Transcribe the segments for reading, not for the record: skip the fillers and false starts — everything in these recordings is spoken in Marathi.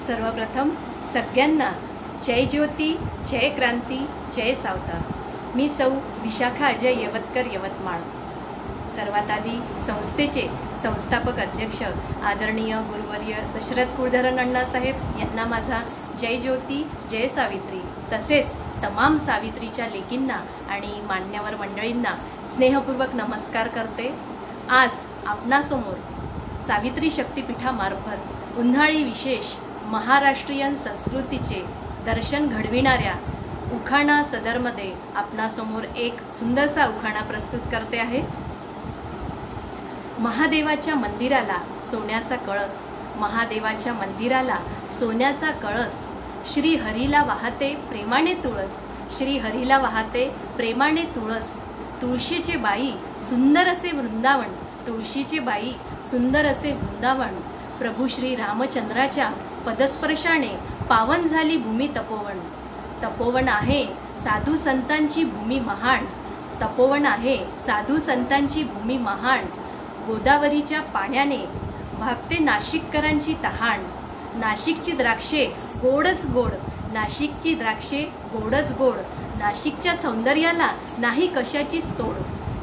सर्वप्रथम सगळ्यांना जय ज्योती, जय क्रांती, जय सावता। मी सौ विशाखा अजय येवतकर, यवतमाळ। सर्वात आधी संस्थेचे संस्थापक अध्यक्ष आदरणीय गुरुवर्य दशरथ कुळधरण अण्णासाहेब यांना माझा जय ज्योती, जय सावित्री, तसेच तमाम सावित्रीच्या लेकींना आणि मान्यवर मंडळींना स्नेहपूर्वक नमस्कार करते। आज आपणासमोर सावित्री शक्तिपीठामार्फत उन्हाळी विशेष महाराष्ट्रीयन संस्कृतीचे दर्शन घडविणाऱ्या उखाणा सदरमध्ये आपणासमोर एक सुंदरसा उखाणा प्रस्तुत करते आहे। महादेवाच्या मंदिराला सोन्याचा कळस, महादेवाच्या मंदिराला सोन्याचा कळस, श्री हरीला वाहते प्रेमाने तुळस, श्री हरीला वाहते प्रेमाने तुळस, तुळशीचे बाई सुंदर असे वृंदावन, तुळशीचे बाई सुंदर असे वृंदावन, प्रभू श्री रामचंद्राच्या पदस्पर्शाने पावन झाली भूमी तपोवन, तपोवन आहे साधू संतांची भूमी महान, तपोवन आहे साधू संतांची भूमी महान, गोदावरीच्या पाण्याने भागते नाशिककरांची तहान, नाशिकची द्राक्षे गोडच गोड, नाशिकची द्राक्षे गोडच गोड, नाशिकच्या सौंदर्याला नाही कशाचीच तोड,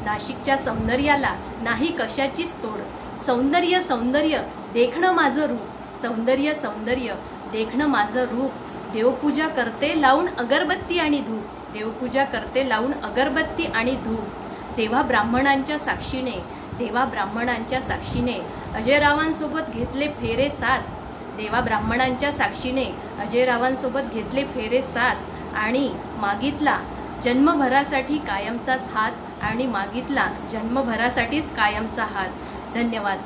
नाशिकच्या सौंदर्याला नाही कशाचीच तोड, सौंदर्य सौंदर्य देखणं माझं रूप, सौंदर्य सौंदर्य देखणं माझं रूप, देवपूजा करते लावून अगरबत्ती आणि धूप, देवपूजा करते लावून अगरबत्ती आणि धूप, देवा ब्राह्मणांच्या साक्षीने, देवा ब्राह्मणांच्या साक्षीने अजयरावांसोबत घेतले फेरे सात, देवा ब्राह्मणांच्या साक्षीने अजयरावांसोबत घेतले फेरे सात, आणि मागितला जन्मभरासाठी कायमचाच हात, आणि मागितला जन्मभरासाठीच कायमचा हात। धन्यवाद।